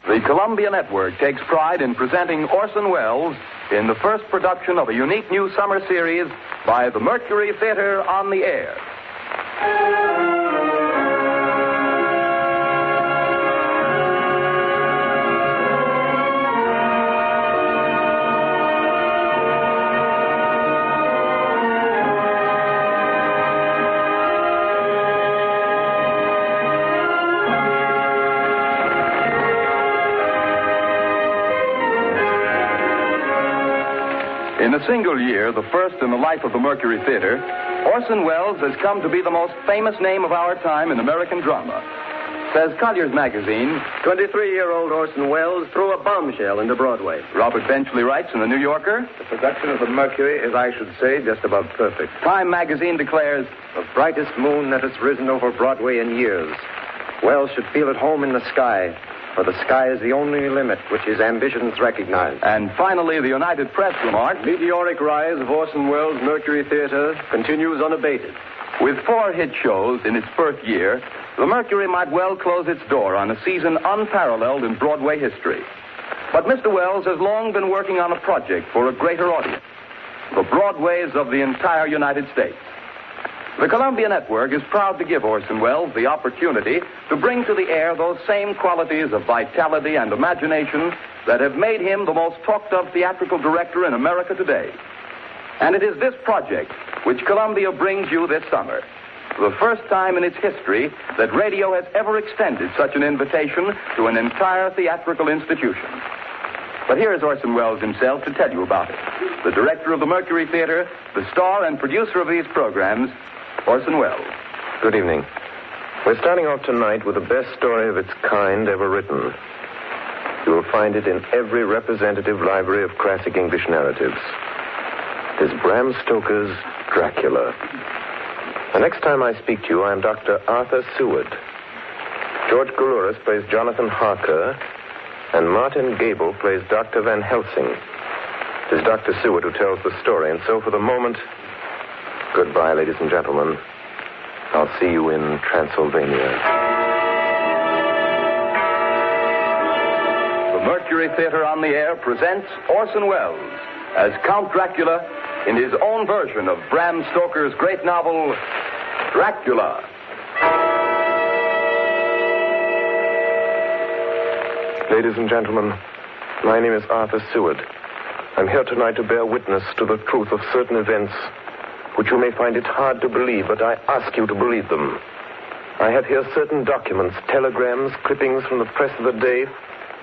The Columbia Network takes pride in presenting Orson Welles in the first production of a unique new summer series by the Mercury Theater on the Air. In a single year, the first in the life of the Mercury Theater, Orson Welles has come to be the most famous name of our time in American drama. Says Collier's Magazine, 23-year-old Orson Welles threw a bombshell into Broadway. Robert Benchley writes in the New Yorker, the production of the Mercury is, I should say, just about perfect. Time Magazine declares, the brightest moon that has risen over Broadway in years. Welles should feel at home in the sky, for the sky is the only limit which his ambitions recognize. And finally, the United Press remarked, meteoric rise of Orson Welles' Mercury Theater continues unabated. With 4 hit shows in its first year, the Mercury might well close its door on a season unparalleled in Broadway history. But Mr. Welles has long been working on a project for a greater audience, the Broadways of the entire United States. The Columbia Network is proud to give Orson Welles the opportunity to bring to the air those same qualities of vitality and imagination that have made him the most talked-of theatrical director in America today. And it is this project which Columbia brings you this summer. The first time in its history that radio has ever extended such an invitation to an entire theatrical institution. But here is Orson Welles himself to tell you about it. The director of the Mercury Theater, the star and producer of these programs, Orson Welles. Good evening. We're starting off tonight with the best story of its kind ever written. You will find it in every representative library of classic English narratives. It is Bram Stoker's Dracula. The next time I speak to you, I am Dr. Arthur Seward. George Goulouris plays Jonathan Harker, and Martin Gable plays Dr. Van Helsing. It is Dr. Seward who tells the story, and so for the moment, goodbye, ladies and gentlemen. I'll see you in Transylvania. The Mercury Theater on the Air presents Orson Welles as Count Dracula in his own version of Bram Stoker's great novel, Dracula. Ladies and gentlemen, my name is Arthur Seward. I'm here tonight to bear witness to the truth of certain events which you may find it hard to believe, but I ask you to believe them. I have here certain documents, telegrams, clippings from the press of the day,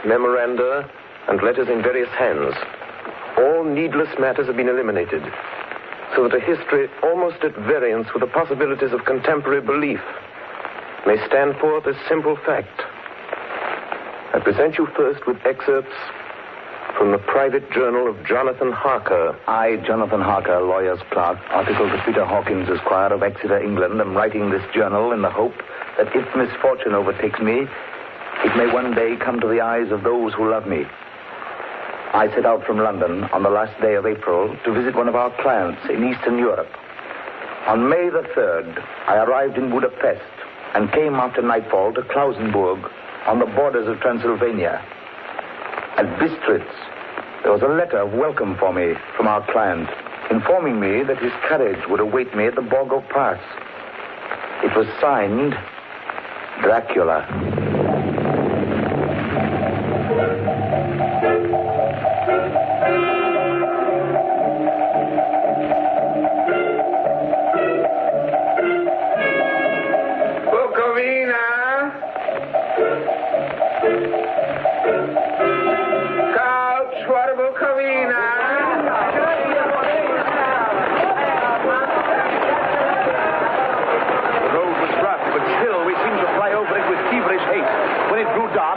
memoranda, and letters in various hands. All needless matters have been eliminated, so that a history almost at variance with the possibilities of contemporary belief may stand forth as simple fact. I present you first with excerpts from the private journal of Jonathan Harker. I, Jonathan Harker, lawyer's clerk, article to Peter Hawkins, Esquire of Exeter, England, am writing this journal in the hope that if misfortune overtakes me, it may one day come to the eyes of those who love me. I set out from London on the last day of April to visit one of our clients in Eastern Europe. On May the 3rd, I arrived in Budapest and came after nightfall to Klausenburg on the borders of Transylvania. At Bistritz, there was a letter of welcome for me from our client, informing me that his carriage would await me at the Borgo Pass. It was signed, Dracula.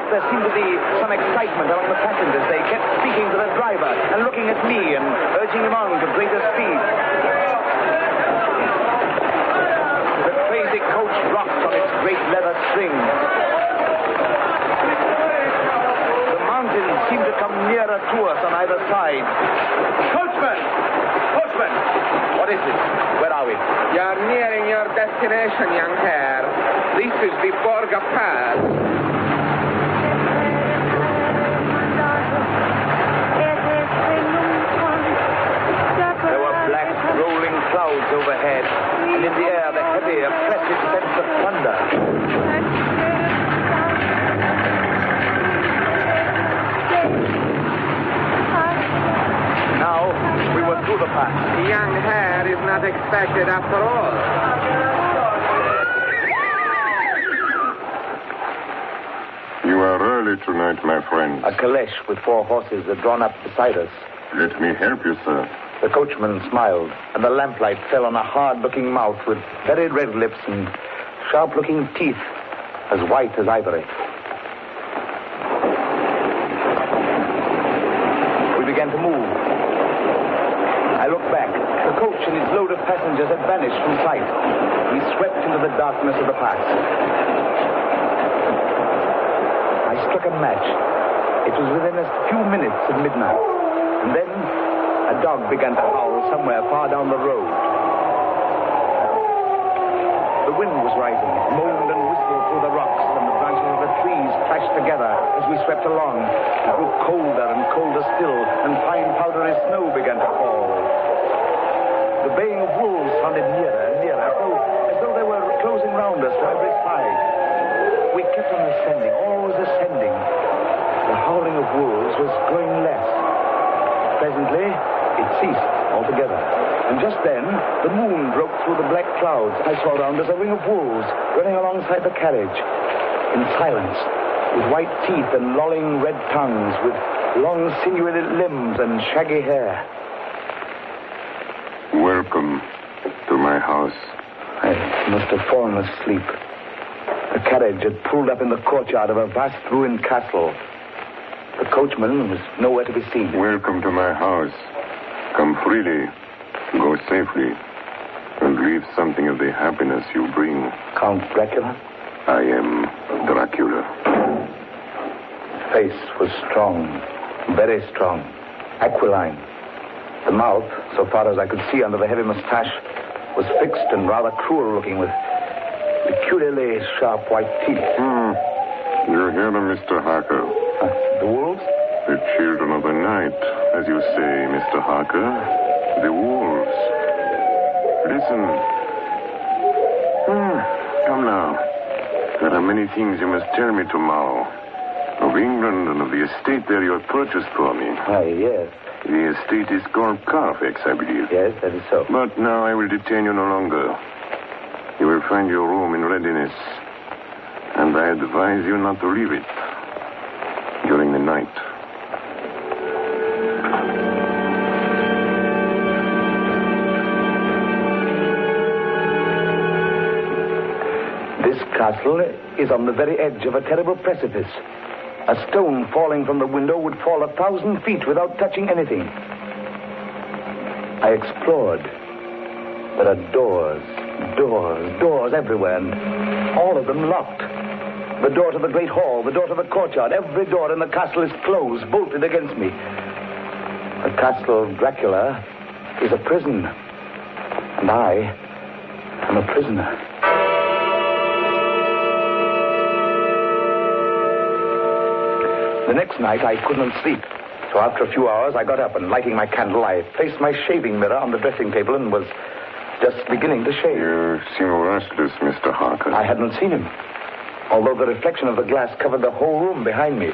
There seemed to be some excitement among the passengers. They kept speaking to the driver and looking at me and urging him on to greater speed. The crazy coach rocked on its great leather strings. The mountains seemed to come nearer to us on either side. Coachman! Coachman! What is it? Where are we? You're nearing your destination, young hare. This is the Borgo Pass. unexpected after all. You are early tonight, my friend. A caleche with 4 horses had drawn up beside us. Let me help you, sir. The coachman smiled, and the lamplight fell on a hard-looking mouth with very red lips and sharp-looking teeth as white as ivory. We began to move. I looked back. The coach and its load of passengers had vanished from sight. We swept into the darkness of the pass. I struck a match. It was within a few minutes of midnight. And then a dog began to howl somewhere far down the road. The wind was rising. It moaned and whistled through the rocks, and the branches of the trees clashed together as we swept along. It grew colder and colder still, and fine powdery snow began to fall. The baying of wolves sounded nearer and nearer, as though they were closing round us from every side. We kept on ascending, always ascending. The howling of wolves was growing less. Presently, it ceased altogether. And just then, the moon broke through the black clouds. I saw around us a ring of wolves running alongside the carriage. In silence, with white teeth and lolling red tongues, with long sinewy limbs and shaggy hair. Welcome to my house. I must have fallen asleep. The carriage had pulled up in the courtyard of a vast ruined castle. The coachman was nowhere to be seen. Welcome to my house. Come freely, go safely, and leave something of the happiness you bring. Count Dracula? I am Dracula. His face was strong, very strong, aquiline. The mouth, so far as I could see under the heavy mustache, was fixed and rather cruel-looking, with peculiarly sharp white teeth. You hear them, Mr. Harker. The wolves? The children of the night, as you say, Mr. Harker. The wolves. Listen. Come now. There are many things you must tell me tomorrow. Of England and of the estate there you have purchased for me. Yes. The estate is called Carfax, I believe. Yes, that is so. But now I will detain you no longer. You will find your room in readiness. And I advise you not to leave it during the night. This castle is on the very edge of a terrible precipice. A stone falling from the window would fall 1,000 feet without touching anything. I explored. There are doors everywhere, and all of them locked. The door to the great hall, the door to the courtyard, every door in the castle is closed, bolted against me. The castle of Dracula is a prison, and I am a prisoner. The next night, I couldn't sleep. So after a few hours, I got up and, lighting my candle, I placed my shaving mirror on the dressing table and was just beginning to shave. You seem restless, Mr. Harker. I hadn't seen him, although the reflection of the glass covered the whole room behind me.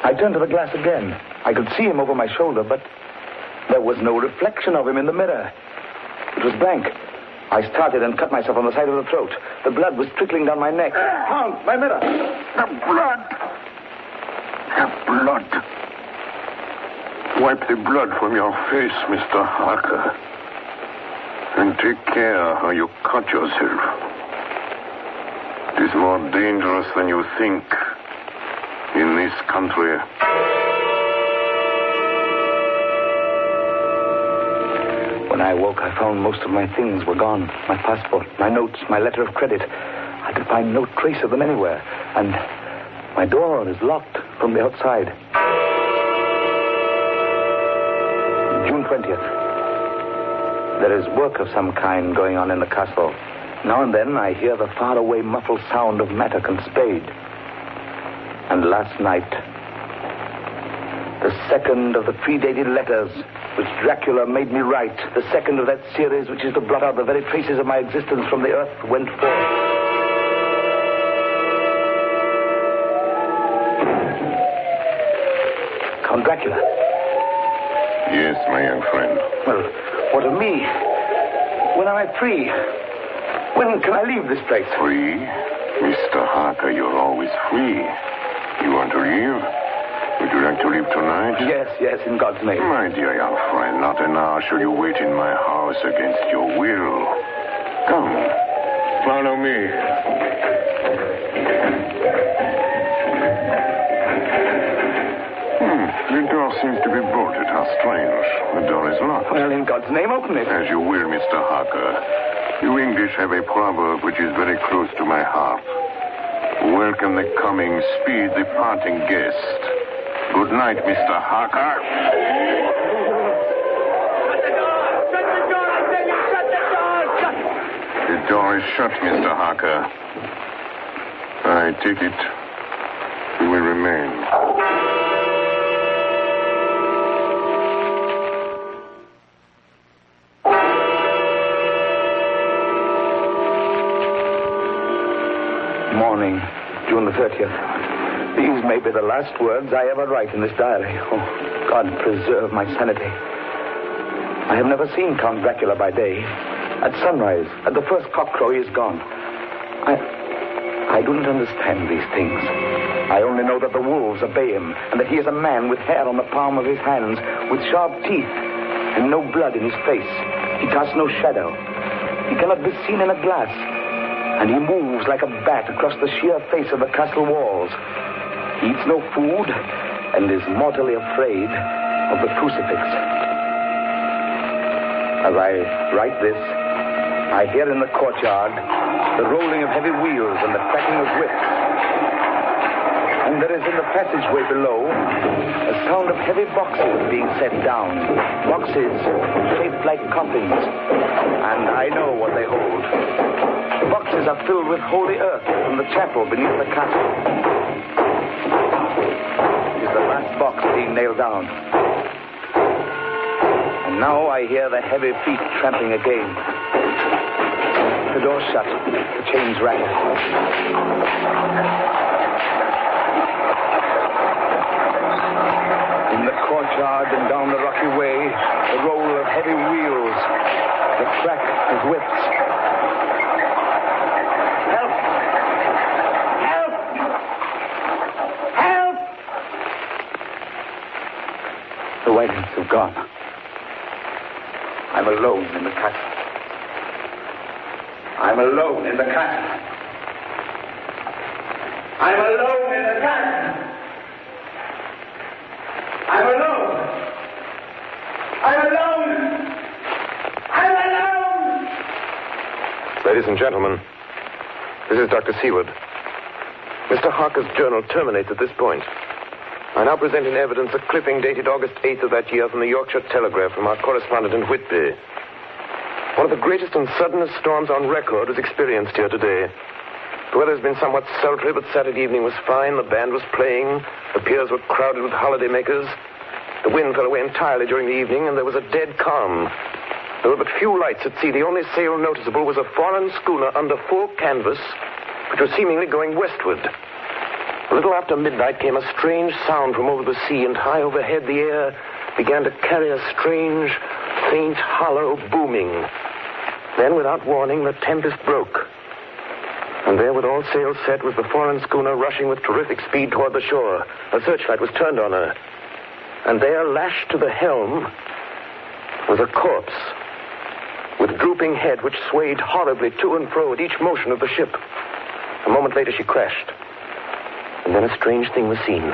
I turned to the glass again. I could see him over my shoulder, but there was no reflection of him in the mirror. It was blank. I started and cut myself on the side of the throat. The blood was trickling down my neck. Count, my mirror! The blood! The blood! Wipe the blood from your face, Mr. Harker. And take care how you cut yourself. It is more dangerous than you think in this country. When I woke, I found most of my things were gone. My passport, my notes, my letter of credit. I could find no trace of them anywhere. And my door is locked from the outside. June 20th. There is work of some kind going on in the castle. Now and then I hear the faraway muffled sound of mattock and spade. And last night, the second of the predated letters which Dracula made me write, the second of that series which is to blot out the very traces of my existence from the earth, went forth. Count Dracula. Yes, my young friend. Well, what of me? When am I free? When can I leave this place? Free? Mr. Harker, you're always free. You want to leave? Would you like to leave tonight? Yes, in God's name. My dear young friend, not an hour shall you wait in my house against your will. Come, follow me. The door seems to be bolted. How strange. The door is locked. Well, in God's name, open it. As you will, Mr. Harker. You English have a proverb which is very close to my heart. Welcome the coming, speed the parting guest. Good night, Mr. Harker. Shut the door! Shut the door! I tell you, shut the door! Shut! The door is shut, Mr. Harker. I take it you will remain. Morning, June the 30th. These may be the last words I ever write in this diary. Oh, God preserve my sanity. I have never seen Count Dracula by day. At sunrise, at the first cockcrow, he is gone. I do not understand these things. I only know that the wolves obey him, and that he is a man with hair on the palm of his hands, with sharp teeth, and no blood in his face. He casts no shadow. He cannot be seen in a glass. And he moves like a bat across the sheer face of the castle walls. He eats no food and is mortally afraid of the crucifix. As I write this, I hear in the courtyard the rolling of heavy wheels and the cracking of whips. And there is in the passageway below a sound of heavy boxes being set down. Boxes shaped like coffins. And I know what they hold. The boxes are filled with holy earth from the chapel beneath the castle. It is the last box being nailed down. And now I hear the heavy feet tramping again. The door shut. The chains rattle. In the courtyard and down the rocky way, the roll of heavy wheels, the crack of whips. Help! Help! Help! The wagons have gone. I'm alone in the castle. I'm alone in the castle. I'm alone in the castle. I'm alone. I'm alone. I'm alone. Ladies and gentlemen, this is Dr. Seward. Mr. Harker's journal terminates at this point. I now present in evidence a clipping dated August 8th of that year from the Yorkshire Telegraph from our correspondent in Whitby. One of the greatest and suddenest storms on record was experienced here today. The weather has been somewhat sultry, but Saturday evening was fine. The band was playing. The piers were crowded with holidaymakers. The wind fell away entirely during the evening, and there was a dead calm. There were but few lights at sea. The only sail noticeable was a foreign schooner under full canvas, which was seemingly going westward. A little after midnight came a strange sound from over the sea, and high overhead the air began to carry a strange, faint, hollow booming. Then, without warning, the tempest broke. And there, with all sails set, was the foreign schooner rushing with terrific speed toward the shore. A searchlight was turned on her. And there, lashed to the helm, was a corpse with drooping head which swayed horribly to and fro at each motion of the ship. A moment later, she crashed. And then a strange thing was seen.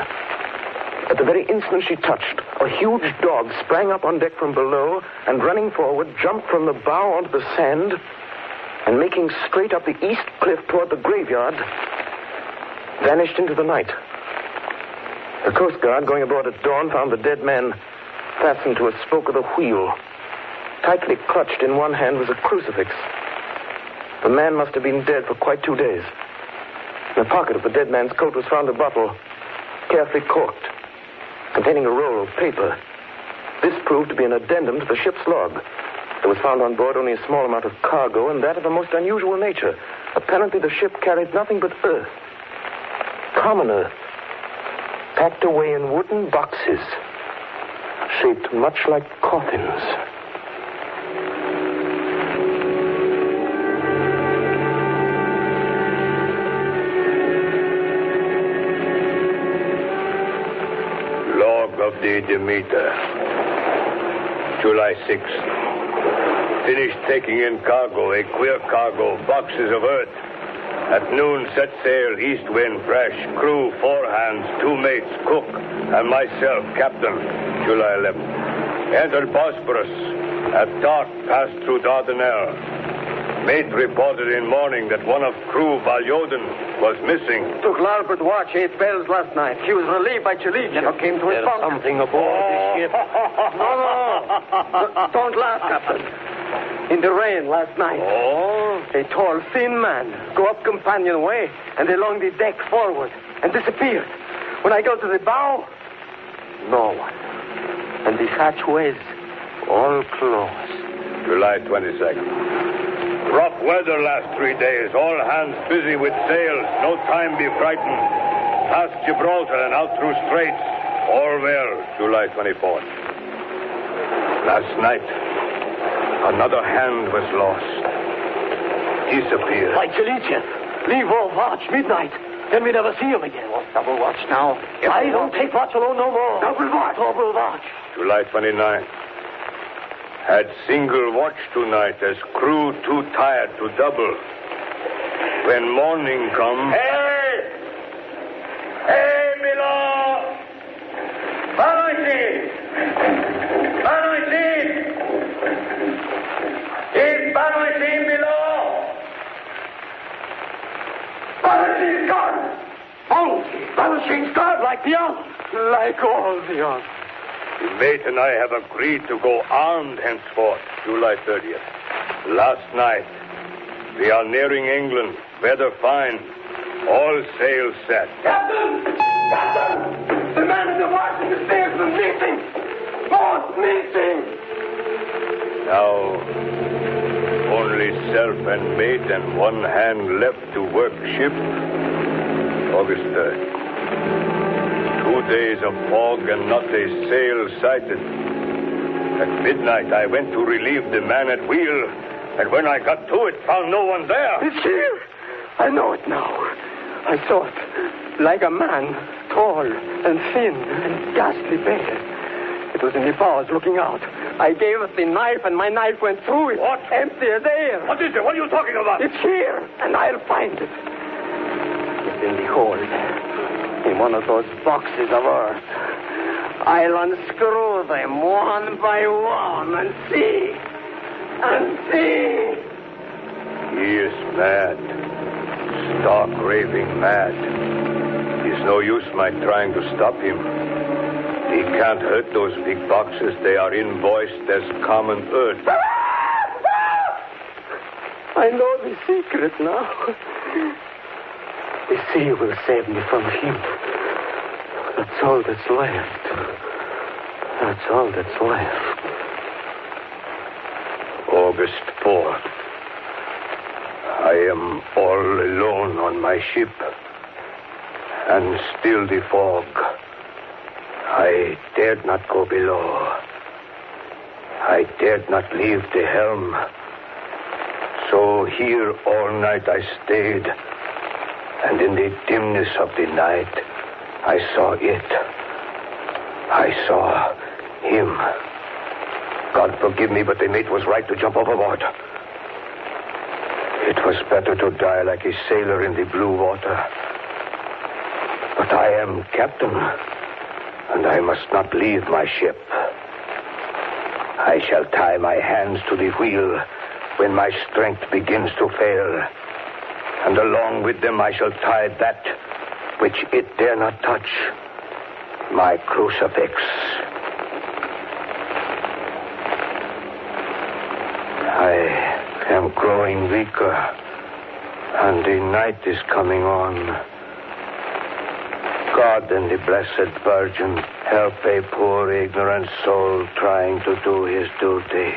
At the very instant she touched, a huge dog sprang up on deck from below and, running forward, jumped from the bow onto the sand and, making straight up the east cliff toward the graveyard, vanished into the night. The Coast Guard, going aboard at dawn, found the dead man fastened to a spoke of the wheel. Tightly clutched in one hand was a crucifix. The man must have been dead for quite 2 days. In the pocket of the dead man's coat was found a bottle, carefully corked, containing a roll of paper. This proved to be an addendum to the ship's log. There was found on board only a small amount of cargo, and that of a most unusual nature. Apparently the ship carried nothing but earth. Common earth, packed away in wooden boxes, shaped much like coffins. the Demeter. July 6th. Finished taking in cargo, a queer cargo, boxes of earth. At noon, set sail, east wind, fresh. Crew, 4 hands, 2 mates, cook, and myself, captain. July 11th. Entered Bosporus. At dark, passed through Dardanelles. Mate reported in morning that one of crew, Valjoden, was missing. Took larboard watch 8 bells last night. He was relieved by Chesterton. Came to his bunk. Something aboard the ship. No. Don't laugh, Captain. In the rain last night. Oh? A tall, thin man go up companionway and along the deck forward and disappeared. When I go to the bow, no one. And the hatchways all closed. July 22nd. Rough weather last 3 days. All hands busy with sails. No time be frightened. Past Gibraltar and out through straits. All well. July 24th. Last night, another hand was lost. Disappeared. Like Chesterton. Leave off watch midnight. Then we never see him again. Double watch now. I don't take watch alone no more. Double watch. Double watch. July 29th. Had single watch tonight as crew too tired to double. When morning come... Hey! Hey, Milo! Banoiti! Banoiti! Is Banoiti below? Banoiti's gone! Banoiti's gone like the others. Like all the others. The mate and I have agreed to go armed henceforth, July 30th. Last night, we are nearing England. Weather fine. All sails set. Captain! Captain! The man in the watch in the stairs was missing! Both missing! Now, only self and mate and 1 hand left to work ship. August 3rd. 2 days of fog and not a sail sighted. At midnight, I went to relieve the man at wheel, and when I got to it, found no one there. It's here. I know it now. I saw it. Like a man, tall and thin and ghastly pale. It was in the bows looking out. I gave it the knife, and my knife went through it. What? Empty as air. What is it? What are you talking about? It's here, and I'll find it. It's in the hold. In one of those boxes of earth. I'll unscrew them one by one and see. And see. He is mad. Stark raving mad. It's no use my trying to stop him. He can't hurt those big boxes. They are invoiced as common earth. I know the secret now. The sea will save me from him. That's all that's left. That's all that's left. August 4th. I am all alone on my ship. And still the fog. I dared not go below. I dared not leave the helm. So here all night I stayed. And in the dimness of the night, I saw it. I saw him. God forgive me, but the mate was right to jump overboard. It was better to die like a sailor in the blue water. But I am captain, and I must not leave my ship. I shall tie my hands to the wheel when my strength begins to fail. And along with them I shall tie that which it dare not touch, my crucifix. I am growing weaker, and the night is coming on. God and the Blessed Virgin help a poor ignorant soul trying to do his duty.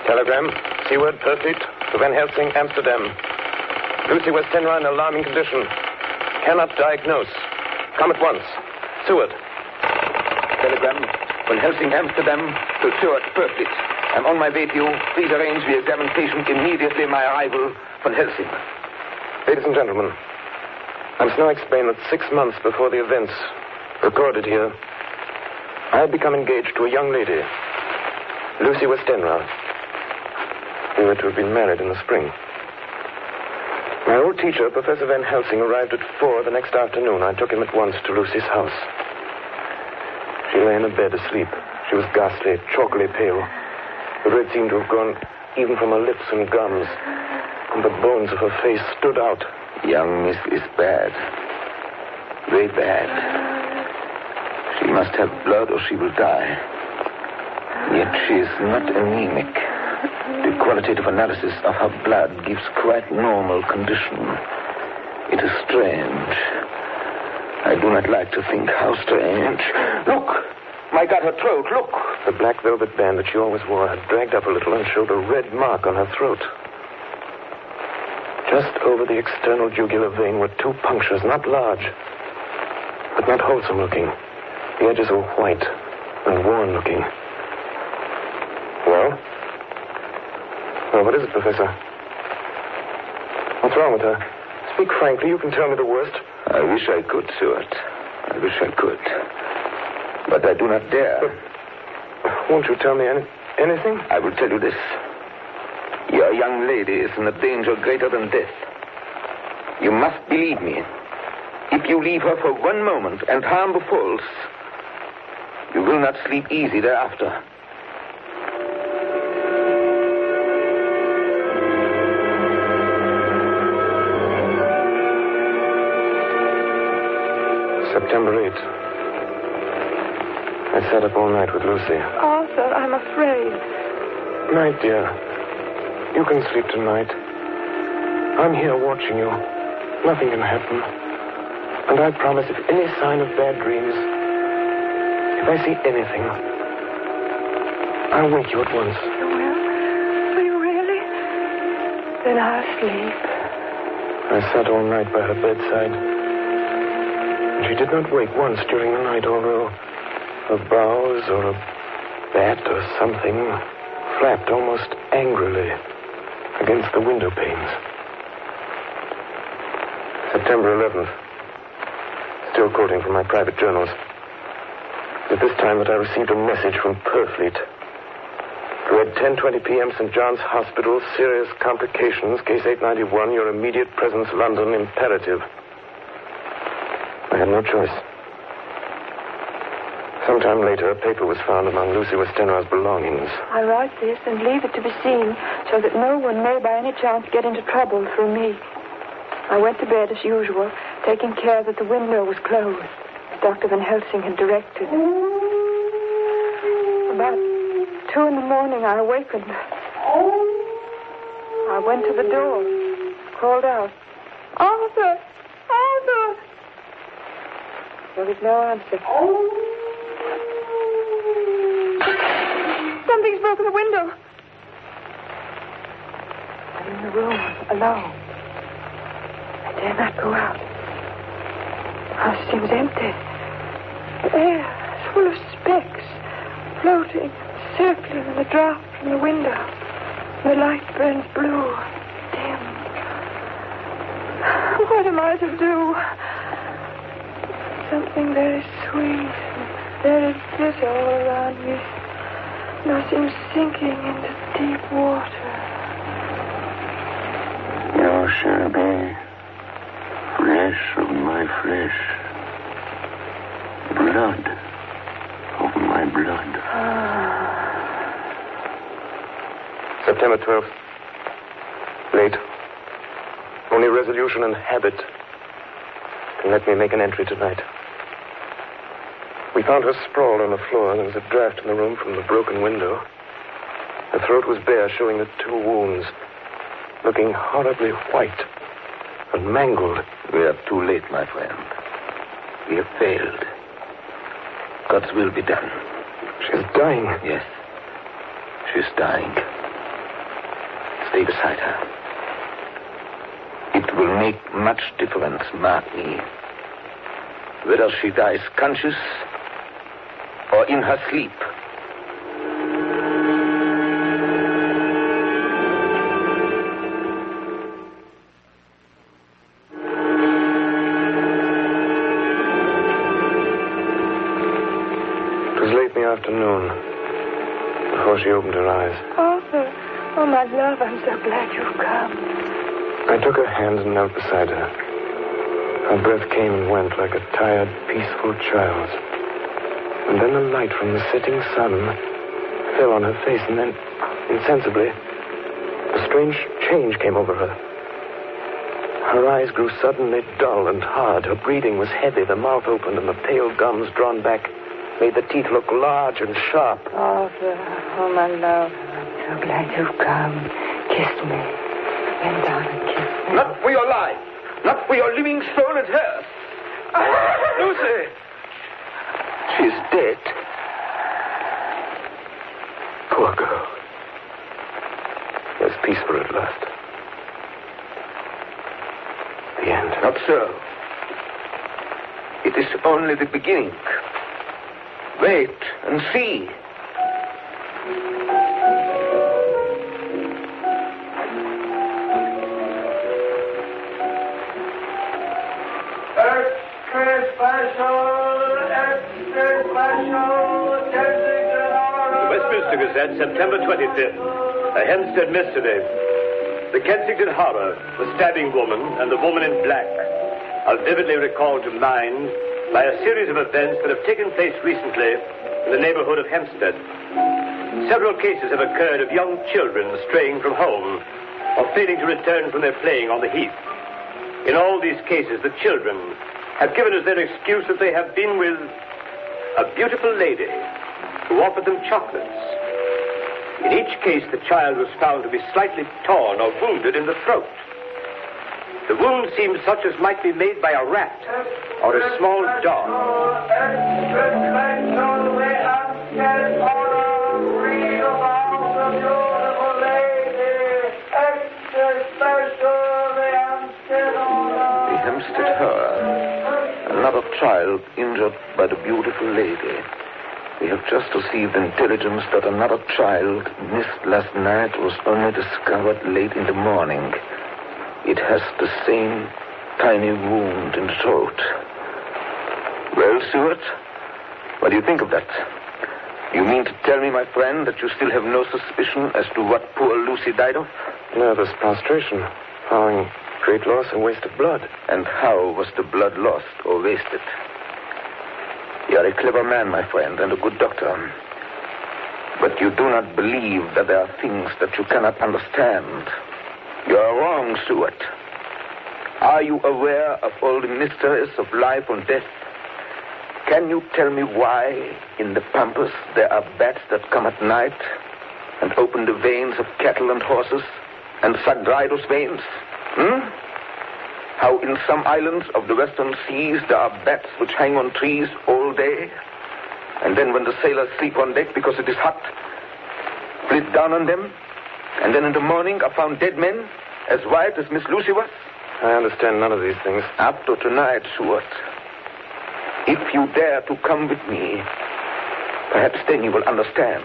Telegram, Seaward, Pursuit, to Van Helsing, Amsterdam. Lucy Westenra in alarming condition. Cannot diagnose. Come at once. Seward. Telegram, Von Helsing, Amsterdam to Stuart, Perfect. I'm on my way to you. Please arrange the examination immediately my arrival von Helsing. Ladies and gentlemen, I must now explain that 6 months before the events recorded here, I had become engaged to a young lady, Lucy Westenra. We were to have been married in the spring. My old teacher, Professor Van Helsing, arrived at 4 the next afternoon. I took him at once to Lucy's house. She lay in a bed asleep. She was ghastly, chalkily pale. The red seemed to have gone even from her lips and gums, and the bones of her face stood out. Young Miss is bad. Very bad. She must have blood or she will die. Yet she is not anemic. The qualitative analysis of her blood gives quite normal condition. It is strange. I do not like to think how strange. Look! My God, her throat, look! The black velvet band that she always wore had dragged up a little and showed a red mark on her throat. Just over the external jugular vein were 2 punctures, not large, but not wholesome looking. The edges were white and worn looking. Well? Well, what is it, Professor? What's wrong with her? Speak frankly. You can tell me the worst. I wish I could, Stuart. I wish I could. But I do not dare. But won't you tell me anything? I will tell you this. Your young lady is in a danger greater than death. You must believe me. If you leave her for 1 moment and harm befalls, you will not sleep easy thereafter. September 8th. I sat up all night with Lucy. Arthur, I'm afraid. Night, dear. You can sleep tonight. I'm here watching you. Nothing can happen. And I promise if any sign of bad dreams, if I see anything, I'll wake you at once. You will? Will you really? Then I'll sleep. I sat all night by her bedside. She did not wake once during the night, although a boughs or a bat or something flapped almost angrily against the window panes. September 11th. Still quoting from my private journals. At this time that I received a message from Purfleet. Read 10:20 p.m. St. John's Hospital, serious complications, case 891, your immediate presence, London, imperative. I had no choice. Sometime later, a paper was found among Lucy Westenra's belongings. I write this and leave it to be seen so that no one may by any chance get into trouble through me. I went to bed as usual, taking care that the window was closed, as Dr. Van Helsing had directed. About 2 in the morning, I awakened. I went to the door, called out, "Arthur! Arthur!" There was no answer. Something's broken the window. I'm in the room, alone. I dare not go out. The house seems empty. The air is full of specks, floating, circling in the draught from the window. The light burns blue, dim. What am I to do? Something very sweet and very bitter all around me. And I seem sinking into deep water. You shall be flesh of my flesh, blood of my blood. September 12th. Late. Only resolution and habit can let me make an entry tonight. We found her sprawled on the floor, and there was a draft in the room from the broken window. Her throat was bare, showing the 2 wounds, looking horribly white and mangled. We are too late, my friend. We have failed. God's will be done. She's dying. Yes. She's dying. Stay beside her. It will make much difference, mark me, whether she dies conscious or or in her sleep. It was late in the afternoon before she opened her eyes. Arthur. Oh, my love, I'm so glad you've come. I took her hand and knelt beside her. Her breath came and went like a tired, peaceful child's. And then the light from the setting sun fell on her face, and then, insensibly, a strange change came over her. Her eyes grew suddenly dull and hard. Her breathing was heavy. The mouth opened, and the pale gums drawn back made the teeth look large and sharp. Arthur, oh, my love, I'm so glad you've come. Kiss me. Bend down and kiss me. Not for your life. Not for your living soul at her. Lucy! She's dead. Poor girl. There's peace for her at last. The end. Not so. It is only the beginning. Wait and see. Gazette, September 25th. A Hempstead mystery. The Kensington horror, the stabbing woman, and the woman in black are vividly recalled to mind by a series of events that have taken place recently in the neighborhood of Hempstead. Several cases have occurred of young children straying from home or failing to return from their playing on the heath. In all these cases, the children have given as their excuse that they have been with a beautiful lady who offered them chocolates. In each case, the child was found to be slightly torn or wounded in the throat. The wound seemed such as might be made by a rat or a small dog. The Hempstead horror. Another child injured by the beautiful lady. We have just received intelligence that another child missed last night was only discovered late in the morning. It has the same tiny wound in the throat. Well, Stuart, what do you think of that? You mean to tell me, my friend, that you still have no suspicion as to what poor Lucy died of? Nervous prostration, following great loss and waste of blood. And how was the blood lost or wasted? You are a clever man, my friend, and a good doctor. But you do not believe that there are things that you cannot understand. You are wrong, Stuart. Are you aware of all the mysteries of life and death? Can you tell me why in the pampas there are bats that come at night and open the veins of cattle and horses and suck dry those veins? How in some islands of the western seas there are bats which hang on trees all day, and then when the sailors sleep on deck because it is hot, flit down on them, and then in the morning are found dead men as white as Miss Lucy was? I understand none of these things. After tonight, Stuart, if you dare to come with me, perhaps then you will understand.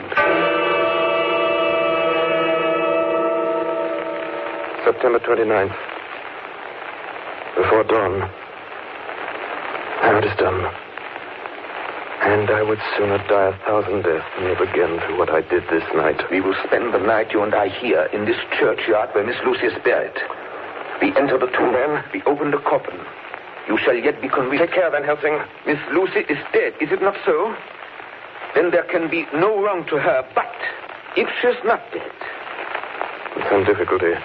September 29th. Before dawn. Now it is done. And I would sooner die 1,000 deaths than live again through what I did this night. We will spend the night, you and I, here in this churchyard where Miss Lucy is buried. We enter the tomb, then we open the coffin. You shall yet be convinced. Take care, then, Helsing. Miss Lucy is dead, is it not so? Then there can be no wrong to her, but if she's not dead... With some difficulty,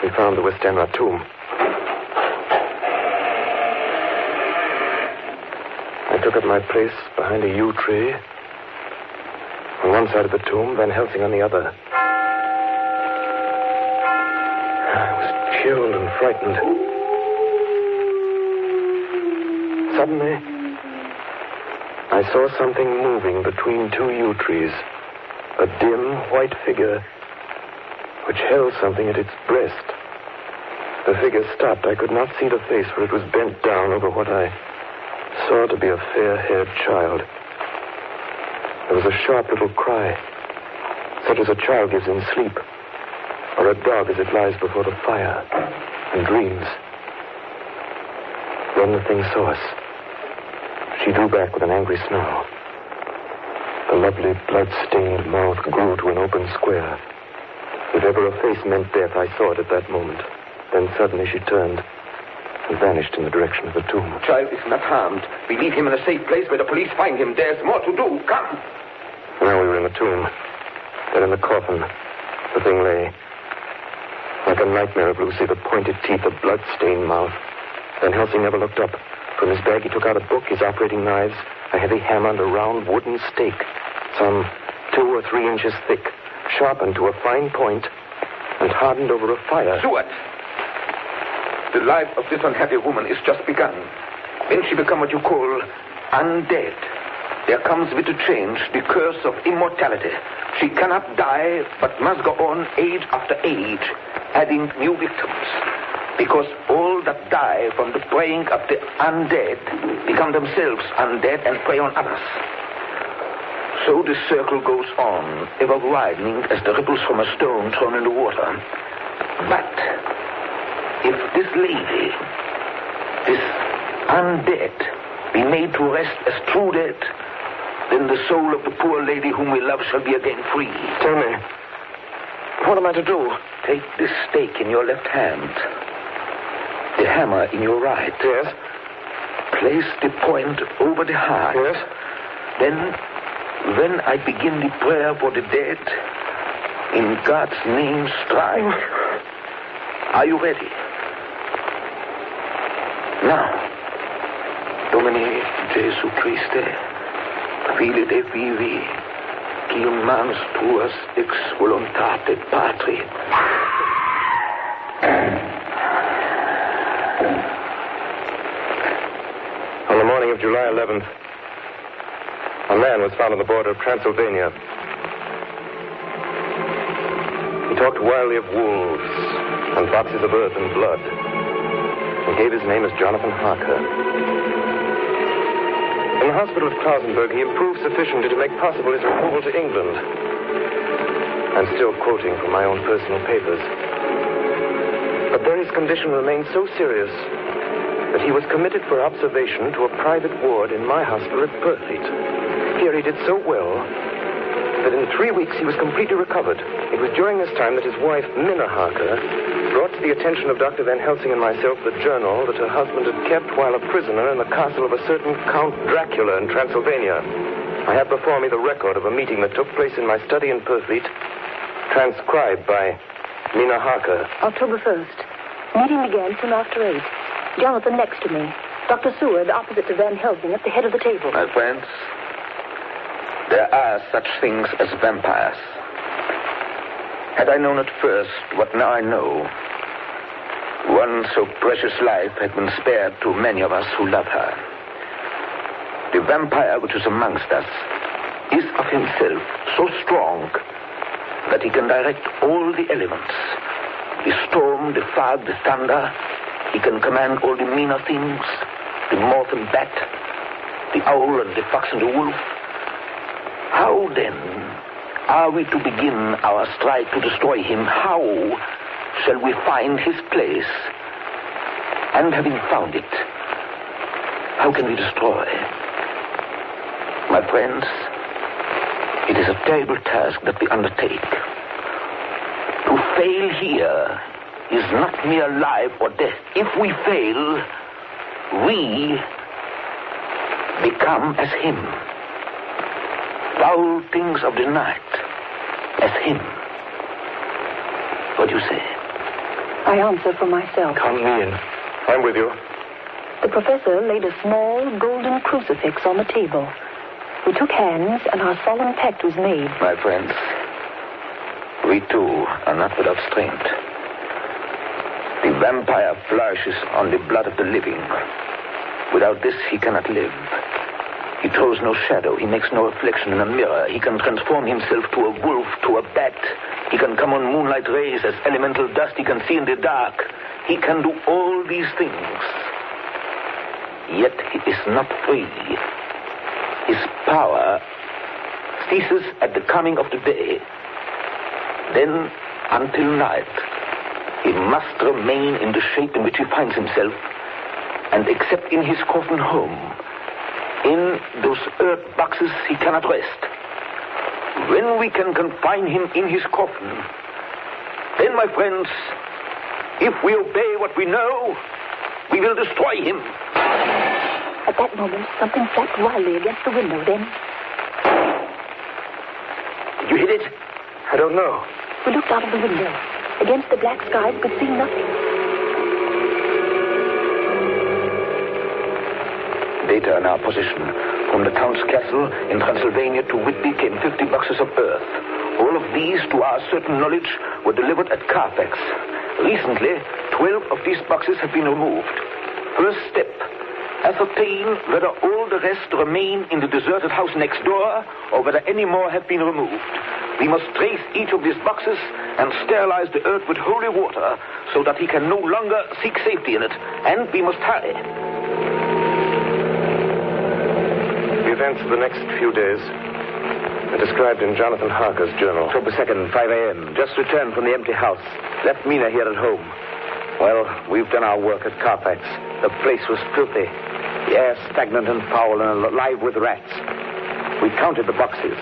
we found the Westenra tomb. I took up my place behind a yew tree on one side of the tomb, Van Helsing on the other. I was chilled and frightened. Suddenly, I saw something moving between two yew trees, a dim white figure which held something at its breast. The figure stopped. I could not see the face, for it was bent down over what I saw to be a fair-haired child. There was a sharp little cry, such as a child gives in sleep, or a dog as it lies before the fire and dreams. Then the thing saw us. She drew back with an angry snarl. The lovely blood-stained mouth grew to an open square. If ever a face meant death, I saw it at that moment. Then suddenly she turned and vanished in the direction of the tomb. The child is not harmed. We leave him in a safe place where the police find him. There's more to do. Come. Now we were in the tomb. Then in the coffin, the thing lay. Like a nightmare of Lucy, the pointed teeth, the blood-stained mouth. Then Helsing never looked up. From his bag he took out a book, his operating knives, a heavy hammer, and a round wooden stake, some 2 or 3 inches thick, sharpened to a fine point, and hardened over a fire. Stewart! The life of this unhappy woman is just begun. When she become what you call undead, there comes with the change the curse of immortality. She cannot die, but must go on age after age, adding new victims. Because all that die from the preying of the undead become themselves undead and prey on others. So the circle goes on, ever widening as the ripples from a stone thrown in the water. But if this lady, this undead, be made to rest as true dead, then the soul of the poor lady whom we love shall be again free. Tell me, what am I to do? Take this stake in your left hand, the hammer in your right. Yes. Place the point over the heart. Yes. Then, when I begin the prayer for the dead, in God's name strike. Are you ready? Now, Domine Jesu Christe, Fili de vivi, qui mans tuas ex voluntate Patri. On the morning of July 11th, a man was found on the border of Transylvania. He talked wildly of wolves and boxes of earth and blood, and gave his name as Jonathan Harker. In the hospital at Klausenberg, he improved sufficiently to make possible his removal to England. I'm still quoting from my own personal papers. But there his condition remained so serious that he was committed for observation to a private ward in my hospital at Purfleet. Here he did so well that in 3 weeks he was completely recovered. It was during this time that his wife, Minna Harker, brought to the attention of Dr. Van Helsing and myself the journal that her husband had kept while a prisoner in the castle of a certain Count Dracula in Transylvania. I have before me the record of a meeting that took place in my study in Purfleet, transcribed by Minna Harker. October 1st. Meeting began soon after 8. Jonathan next to me. Dr. Seward opposite to Van Helsing at the head of the table. My friends, there are such things as vampires. Had I known at first what now I know, one so precious life had been spared to many of us who love her. The vampire which is amongst us is of himself so strong that he can direct all the elements. The storm, the fog, the thunder. He can command all the meaner things, the moth and bat, the owl and the fox and the wolf. How, then, are we to begin our strike to destroy him? How shall we find his place? And having found it, how can we destroy? My friends, it is a terrible task that we undertake. To fail here is not mere life or death. If we fail, we become as him. Foul things of the night, as him. What do you say? I answer for myself. Count me in. I'm with you. The professor laid a small golden crucifix on the table. We took hands, and our solemn pact was made. My friends, we too are not without strength. The vampire flourishes on the blood of the living. Without this, he cannot live. He throws no shadow. He makes no reflection in a mirror. He can transform himself to a wolf, to a bat. He can come on moonlight rays as elemental dust. He can see in the dark. He can do all these things. Yet he is not free. His power ceases at the coming of the day. Then, until night, he must remain in the shape in which he finds himself, and except in his coffin home, in those earth boxes he cannot rest. When we can confine him in his coffin, then, my friends, if we obey what we know, we will destroy him. At that moment, something flapped wildly against the window. Then... Did you hit it? I don't know. We looked out of the window. Against the black sky, we could see nothing. Data in our possession. From the Count's castle in Transylvania to Whitby came 50 boxes of earth. All of these, to our certain knowledge, were delivered at Carfax. Recently, 12 of these boxes have been removed. First step, ascertain whether all the rest remain in the deserted house next door or whether any more have been removed. We must trace each of these boxes and sterilize the earth with holy water so that he can no longer seek safety in it. And we must hurry. The events of the next few days are described in Jonathan Harker's journal. October 2nd, 5 a.m. Just returned from the empty house. Left Mina here at home. Well, we've done our work at Carfax. The place was filthy. The air stagnant and foul and alive with rats. We counted the boxes.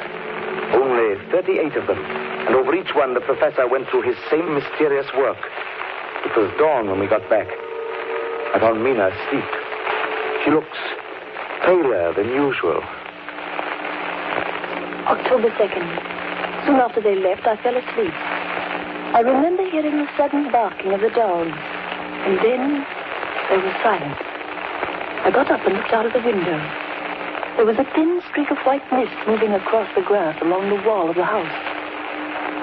Only 38 of them. And over each one, the professor went through his same mysterious work. It was dawn when we got back. I found Mina asleep. She looks paler than usual. October 2nd. Soon after they left, I fell asleep. I remember hearing the sudden barking of the dogs. And then there was silence. I got up and looked out of the window. There was a thin streak of white mist moving across the grass along the wall of the house.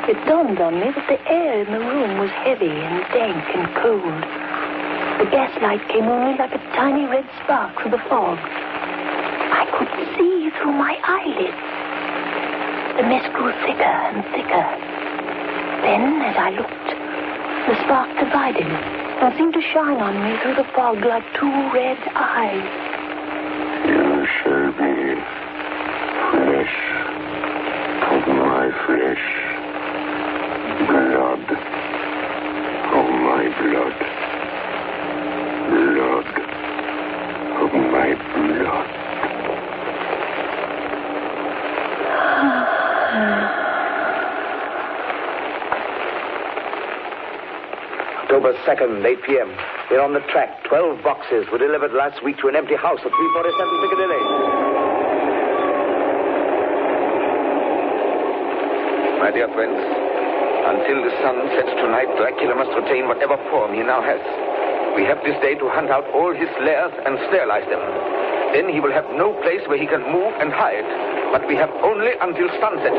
It dawned on me that the air in the room was heavy and dank and cold. The gaslight came only like a tiny red spark through the fog. I could see through my eyelids. The mist grew thicker and thicker. Then, as I looked, the spark divided and seemed to shine on me through the fog like two red eyes. You shall be flesh of my flesh, blood of my blood, blood of my blood. October 2nd, 8 p.m. We're on the track. 12 boxes were delivered last week to an empty house at 347 Piccadilly. My dear friends, until the sun sets tonight, Dracula must retain whatever form he now has. We have this day to hunt out all his lairs and sterilize them. Then he will have no place where he can move and hide. But we have only until sunset.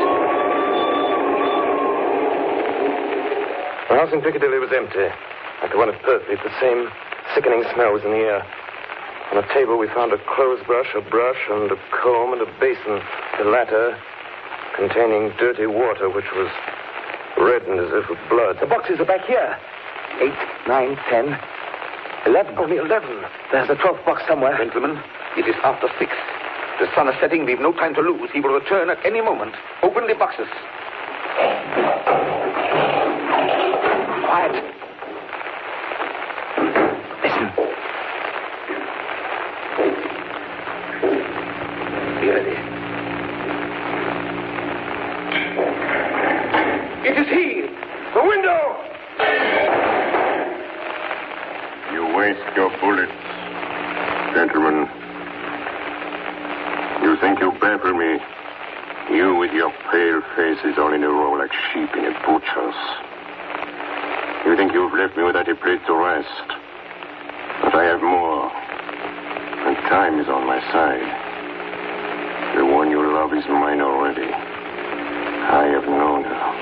The house in Piccadilly was empty. Like the one at Purfleet, the same sickening smell was in the air. On a table we found a clothes brush, a brush, and a comb, and a basin. The latter containing dirty water, which was reddened as if with blood. The boxes are back here. 8, 9, 10, 11. Only 11. There's a 12th box somewhere. Gentlemen, it is after 6. The sun is setting. We've no time to lose. He will return at any moment. Open the boxes. Quiet. Listen. Be ready. It is he! The window! You waste your bullets, gentlemen. You think you baffle me? You with your pale faces all in a row like sheep in a butcher's. You think you've left me without a place to rest. But I have more. And time is on my side. The one you love is mine already. I have known her.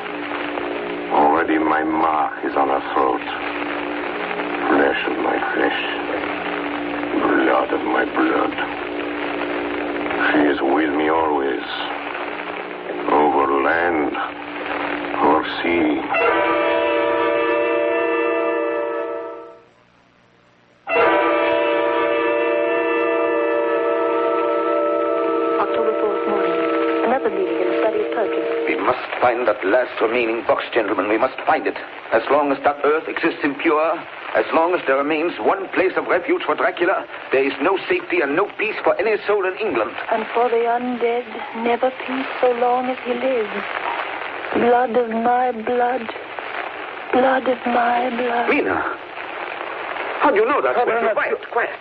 Already my mark is on her throat. Flesh of my flesh. Blood of my blood. She is with me always. Over land. Over sea. October 4th morning. Another meeting in the study find that last remaining box, gentlemen. We must find it. As long as that earth exists impure, as long as there remains one place of refuge for Dracula, there is no safety and no peace for any soul in England. And for the undead, never peace so long as he lives. Blood of my blood. Blood of my blood. Mina, how do you know that? Quiet.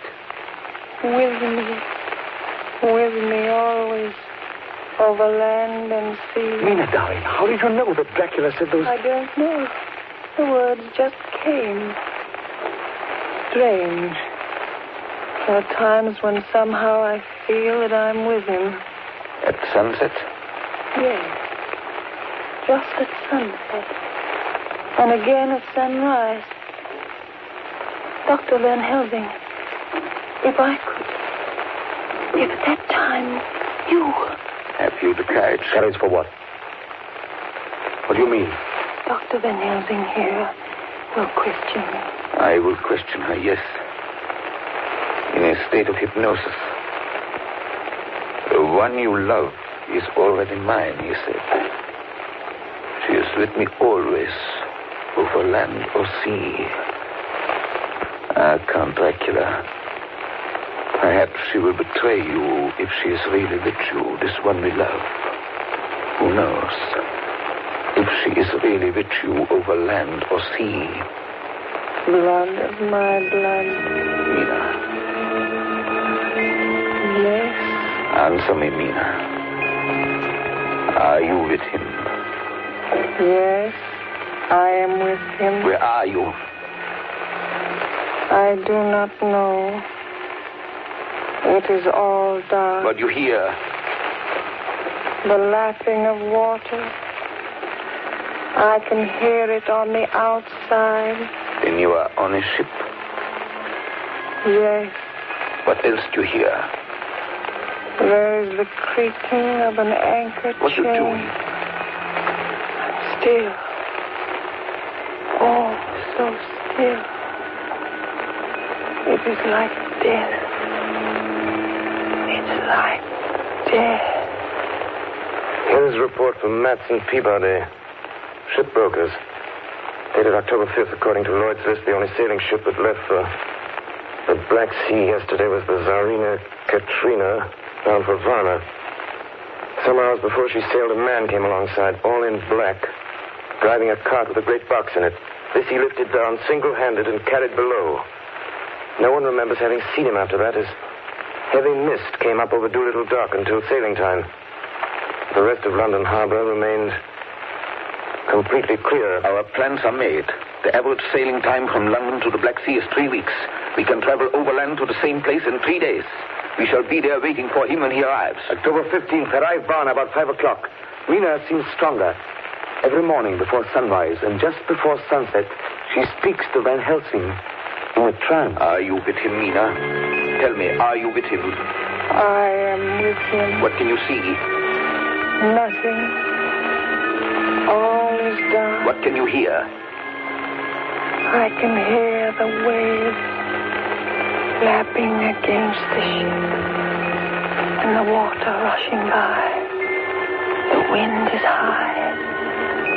With me always, over land and sea. Mina, darling, how did you know that Dracula said those... I don't know. The words just came. Strange. There are times when somehow I feel that I'm with him. At sunset? Yes. Just at sunset. And again at sunrise. Dr. Van Helsing, if I could... If at that time you... Have you the courage? Courage for what? What do you mean? Dr. Van Helsing here will question me. I will question her, yes. In a state of hypnosis. The one you love is already mine, he said. She is with me always, over land or sea. Ah, Count Dracula. Perhaps she will betray you if she is really with you, this one we love. Who knows? If she is really with you over land or sea. Blood of my blood. Mina. Yes. Answer me, Mina. Are you with him? Yes, I am with him. Where are you? I do not know. It is all dark. What do you hear? The lapping of water. I can hear it on the outside. Then you are on a ship. Yes. What else do you hear? There is the creaking of an anchor What are you chain. doing? Still. Oh, so still. It is like death. It's like death. Here is a report from Matson Peabody, shipbrokers. Dated October 5th, according to Lloyd's list, the only sailing ship that left for the Black Sea yesterday was the Tsarina Katrina, bound for Varna. Some hours before she sailed, a man came alongside, all in black, driving a cart with a great box in it. This he lifted down single-handed and carried below. No one remembers having seen him after that, as heavy mist came up over Doolittle Dock until sailing time. The rest of London Harbor remained completely clear. Our plans are made. The average sailing time from London to the Black Sea is 3 weeks. We can travel overland to the same place in 3 days. We shall be there waiting for him when he arrives. October 15th, arrive Varna about 5 o'clock. Mina seems stronger. Every morning before sunrise and just before sunset, she speaks to Van Helsing in a trance. Are you with him, Mina? Tell me, are you with him? I am with him. What can you see? Nothing. All is dark. What can you hear? I can hear the waves lapping against the ship and the water rushing by. The wind is high.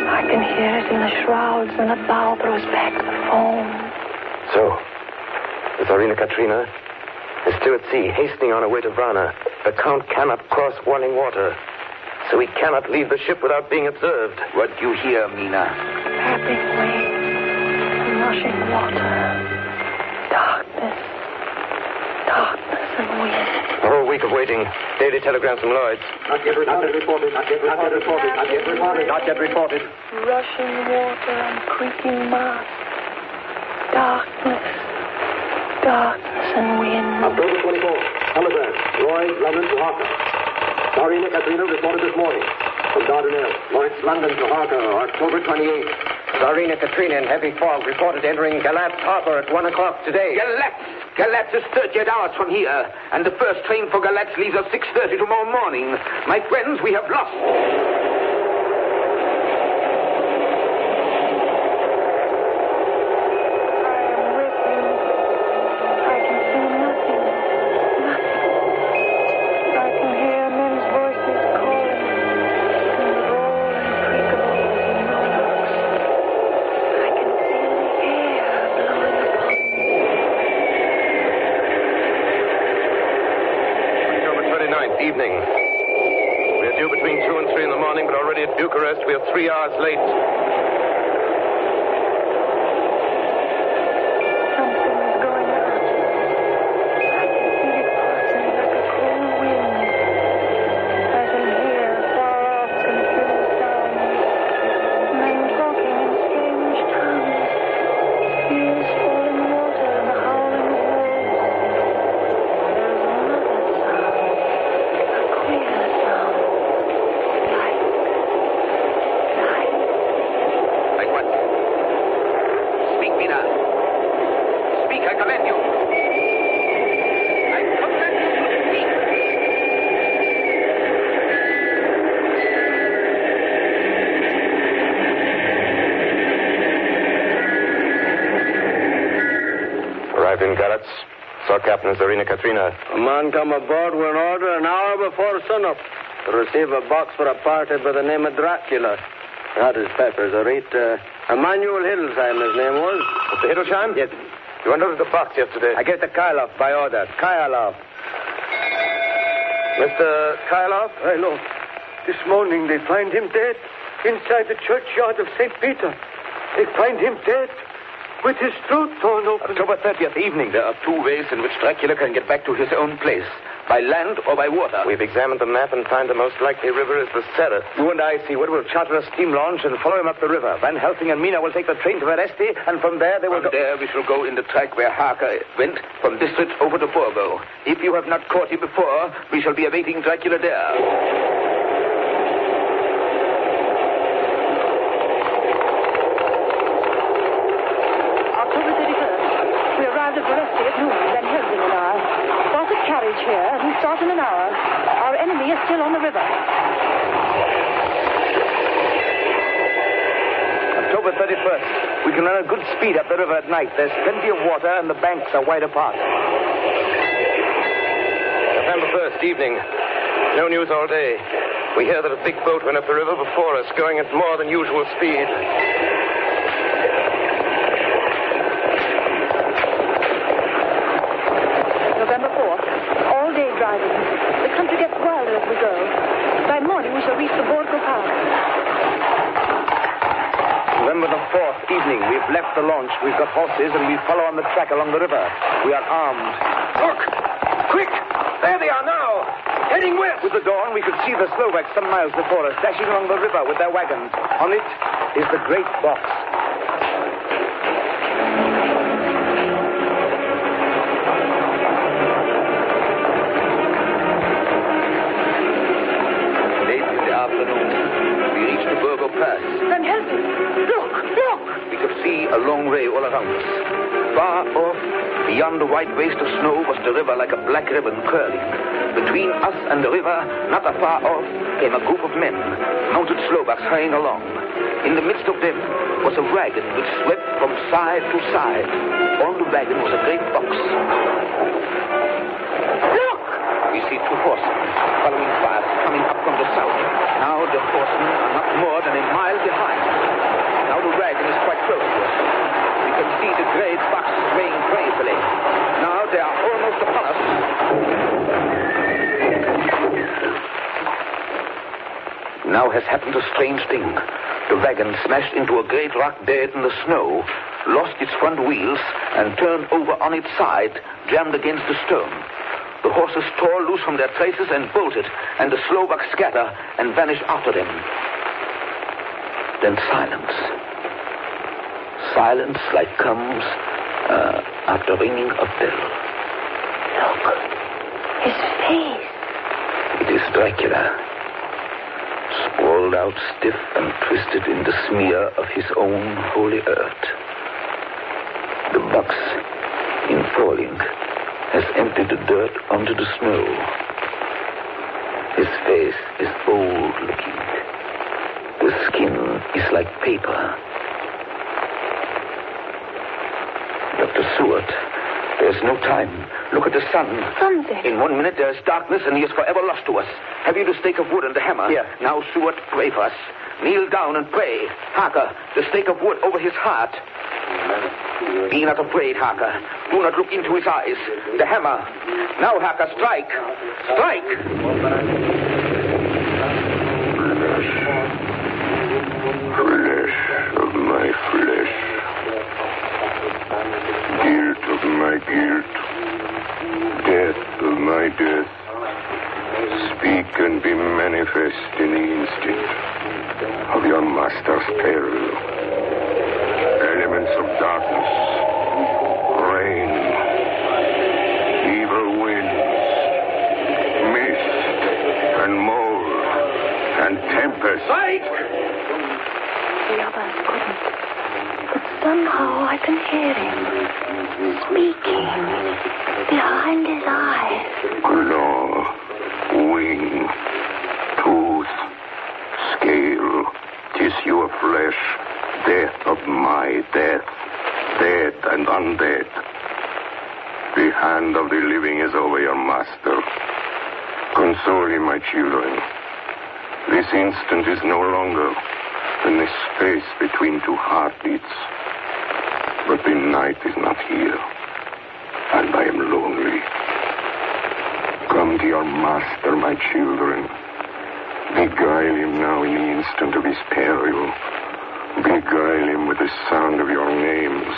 I can hear it in the shrouds when the bow throws back the foam. So, the Tsarina Katrina is still at sea, hastening on her way to Varna. The Count cannot cross running water, so he cannot leave the ship without being observed. What do you hear, Mina? Lapping waves and rushing water. Darkness. Darkness and wind. A whole week of waiting. Daily telegrams from Lloyd's. Not yet reported. Rushing water and creaking masts. Darkness. Darkness and wind. October 24th. Telegram. Lloyd's, London to Harker. Tsarina Katrina reported this morning. From Dardanelles. Lloyd's, London to Harker, October 28th. Tsarina Katrina in heavy fog reported entering Galatz Harbor at 1 o'clock today. Galatz is 38 hours from here, and the first train for Galatz leaves at 6:30 tomorrow morning. My friends, we have lost. Arrived in Galatz. Saw Captain Zarina Katrina. A man come aboard with an order an hour before sunup to receive a box for a party by the name of Dracula. Not his peppers, I read. Emmanuel Hiddlesheim, his name was. Mr. Hiddlesheim? Yes. You unloaded the box yesterday. I gave the Kylov by order. Kylov. Mr. Kylov? I know. This morning they find him dead inside the churchyard of St. Peter. They find him dead with his throat torn open. October 30th evening. There are two ways in which Dracula can get back to his own place. By land or by water. We've examined the map and find the most likely river is the Sereth. You and I, Seward, will charter a steam launch and follow him up the river. Van Helsing and Mina will take the train to Veresti, and from there they will From there we shall go in the track where Harker went, from District over to Borgo. If you have not caught him before, we shall be awaiting Dracula there. Here, and we start in an hour. Our enemy is still on the river. October 31st. We can run a good speed up the river at night. There's plenty of water, and the banks are wide apart. November 1st, evening. No news all day. We hear that a big boat went up the river before us, going at more than usual speed. November 4th. All day driving. The country gets wilder as we go. By morning we shall reach the Borgo Pass. November the 4th, evening. We've left the launch. We've got horses, and we follow on the track along the river. We are armed. Look! Quick! There they are now! Heading west! With the dawn, we could see the Slovaks some miles before us, dashing along the river with their wagons. On it is the great box. Late in the afternoon, we reached the Borgo Pass. Van Helsing! Look! Look! We could see a long way all around us. Far off, beyond the white waste of snow, was the river like a black ribbon curling. Between us and the river, not afar off, came a group of men, mounted Slovaks hurrying along. In the midst of them was a wagon which swept from side to side. On the wagon was a great box. Look! We see two horsemen following fast, coming up from the south. Now the horsemen are not more than a mile behind. Now the wagon is quite close to us. We can see the great box swaying crazily. Now they are almost upon us. Now has happened a strange thing. The wagon smashed into a great rock bed in the snow, lost its front wheels, and turned over on its side, jammed against the stone. The horses tore loose from their traces and bolted, and the Slovaks scatter and vanish after them. Then silence. Silence like comes after ringing a bell. Look. His face. It is Dracula. Sprawled out stiff and twisted in the smear of his own holy earth. The box, in falling, has emptied the dirt onto the snow. His face is old-looking. The skin is like paper. Dr. Seward, there's no time. Look at the sun. Sunset. In 1 minute there is darkness, and he is forever lost to us. Have you the stake of wood and the hammer? Here. Now, Seward, pray for us. Kneel down and pray. Harker, the stake of wood over his heart. Be not afraid, Harker. Do not look into his eyes. The hammer. Now, Harker, strike. Strike! Flesh of my flesh. Guilt of my guilt. Death of my death. Speak and be manifest in the instant of your master's peril. Elements of darkness, rain, evil winds, mist, and mold, and tempest. Fight! The others couldn't. But somehow I can hear him speaking behind his eyes. Claw, wing, tooth, scale, tissue of flesh, death of my death, dead and undead. The hand of the living is over your master. Console him, my children. This instant is no longer than the space between two heartbeats. But the night is not here, and I am lonely. Come to your master, my children. Beguile him now in the instant of his peril. Beguile him with the sound of your names.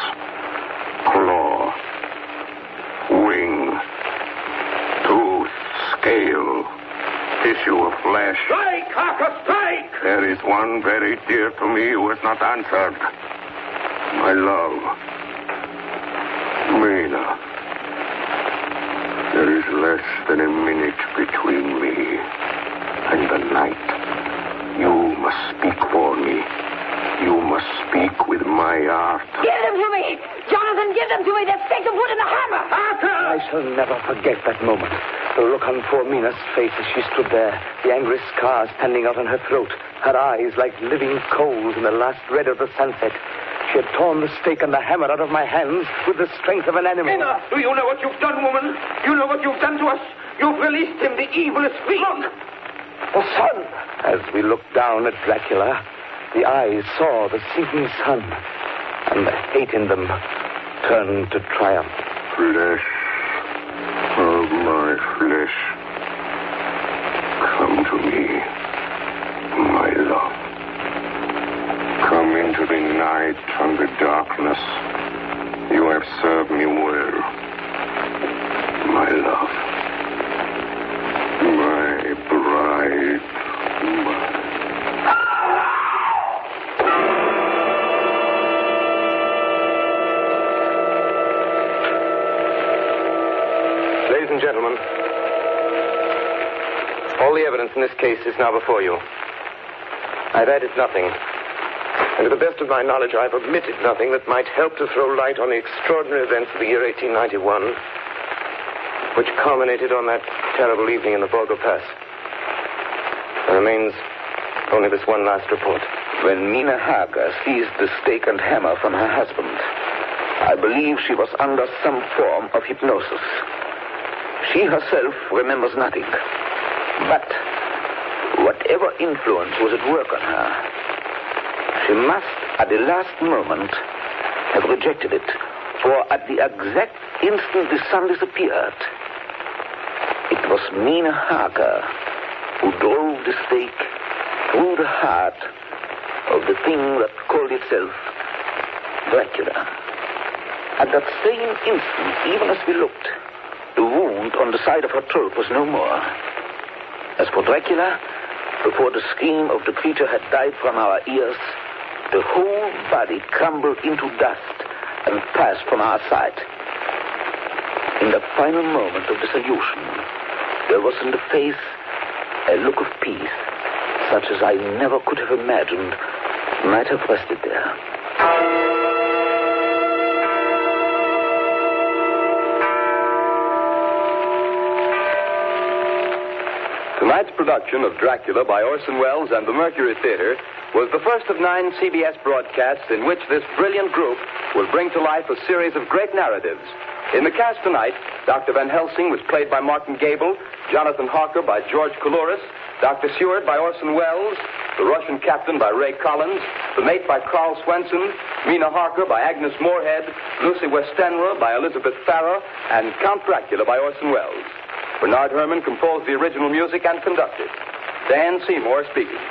Claw, wing, tooth, scale, tissue of flesh. Strike, Harker, strike! There is one very dear to me who has not answered. My love, Mina. There is less than a minute between me and the night. You must speak for me. You must speak with my heart. Give them to me! Jonathan, give them to me! They're stake of wood and a hammer! Harker! I shall never forget that moment. The look on poor Mina's face as she stood there, the angry scar standing out on her throat, her eyes like living coals in the last red of the sunset. She had torn the stake and the hammer out of my hands with the strength of an animal. Mina, do you know what you've done, woman? You know what you've done to us? You've released him, the evilest fiend. Look! The sun! As we looked down at Dracula, the eyes saw the sinking sun, and the hate in them turned to triumph. Flesh of my flesh. Come to me, my love. Come into the night and the darkness. You have served me well, my love. My bride. Ladies and gentlemen, all the evidence in this case is now before you. I've added nothing. And to the best of my knowledge, I've omitted nothing that might help to throw light on the extraordinary events of the year 1891, which culminated on that terrible evening in the Borgo Pass. There remains only this one last report. When Mina Harker seized the stake and hammer from her husband, I believe she was under some form of hypnosis. She herself remembers nothing. But whatever influence was at work on her, she must, at the last moment, have rejected it. For at the exact instant the sun disappeared, it was Mina Harker who drove the stake through the heart of the thing that called itself Dracula. At that same instant, even as we looked, the wound on the side of her throat was no more. As for Dracula, before the scream of the creature had died from our ears, the whole body crumbled into dust and passed from our sight. In the final moment of dissolution, there was in the face a look of peace, such as I never could have imagined might have rested there. Tonight's production of Dracula by Orson Welles and the Mercury Theater was the first of 9 CBS broadcasts in which this brilliant group will bring to life a series of great narratives. In the cast tonight, Dr. Van Helsing was played by Martin Gable, Jonathan Harker by George Coulouris, Dr. Seward by Orson Welles, the Russian Captain by Ray Collins, the Mate by Carl Swenson, Mina Harker by Agnes Moorehead, Lucy Westenra by Elizabeth Farrer, and Count Dracula by Orson Welles. Bernard Herrmann composed the original music and conducted. Dan Seymour speaking.